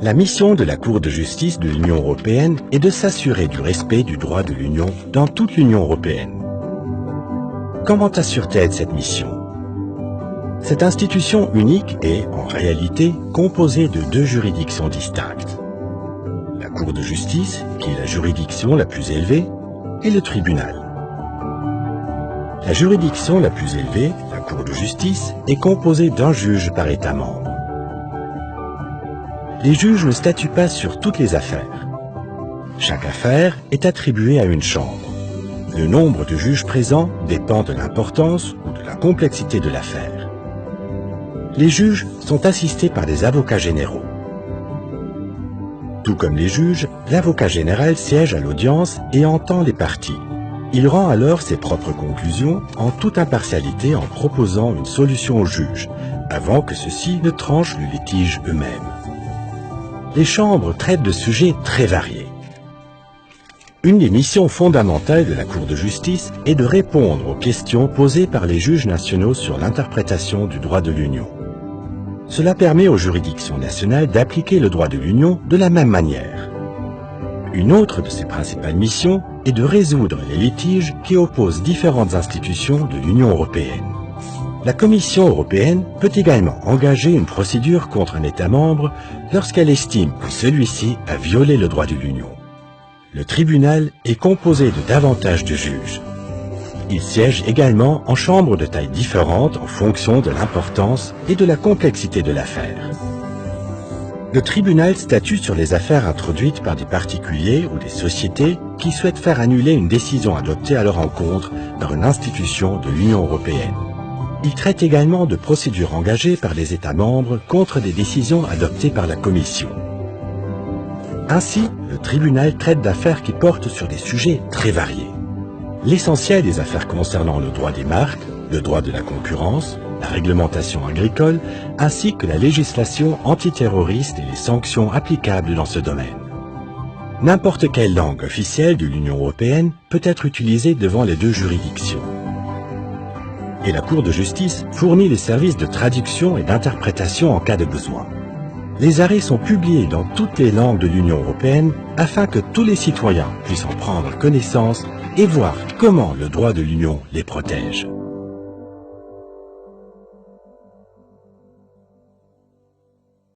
La mission de la Cour de justice de l'Union européenne est de s'assurer du respect du droit de l'Union dans toute l'Union européenne. Comment assure-t-elle cette mission? Cette institution unique est, en réalité, composée de deux juridictions distinctes. La Cour de justice, qui est la juridiction la plus élevée, et le tribunal. La juridiction la plus élevée, la Cour de justice, est composée d'un juge par État membre. Les juges ne statuent pas sur toutes les affaires. Chaque affaire est attribuée à une chambre. Le nombre de juges présents dépend de l'importance ou de la complexité de l'affaire. Les juges sont assistés par des avocats généraux. Tout comme les juges, l'avocat général siège à l'audience et entend les parties. Il rend alors ses propres conclusions en toute impartialité en proposant une solution aux juges, avant que ceux-ci ne tranchent le litige eux-mêmes. Les chambres traitent de sujets très variés. Une des missions fondamentales de la Cour de justice est de répondre aux questions posées par les juges nationaux sur l'interprétation du droit de l'Union. Cela permet aux juridictions nationales d'appliquer le droit de l'Union de la même manière. Une autre de ses principales missions est de résoudre les litiges qui opposent différentes institutions de l'Union européenne. La Commission européenne peut également engager une procédure contre un État membre lorsqu'elle estime que celui-ci a violé le droit de l'Union. Le tribunal est composé de davantage de juges. Il siège également en chambres de tailles différentes en fonction de l'importance et de la complexité de l'affaire. Le tribunal statue sur les affaires introduites par des particuliers ou des sociétés qui souhaitent faire annuler une décision adoptée à leur encontre par une institution de l'Union européenne. Il traite également de procédures engagées par les États membres contre des décisions adoptées par la Commission. Ainsi, le tribunal traite d'affaires qui portent sur des sujets très variés. L'essentiel des affaires concernant le droit des marques, le droit de la concurrence, la réglementation agricole, ainsi que la législation antiterroriste et les sanctions applicables dans ce domaine. N'importe quelle langue officielle de l'Union européenne peut être utilisée devant les deux juridictions. Et la Cour de justice fournit les services de traduction et d'interprétation en cas de besoin. Les arrêts sont publiés dans toutes les langues de l'Union européenne afin que tous les citoyens puissent en prendre connaissance et voir comment le droit de l'Union les protège.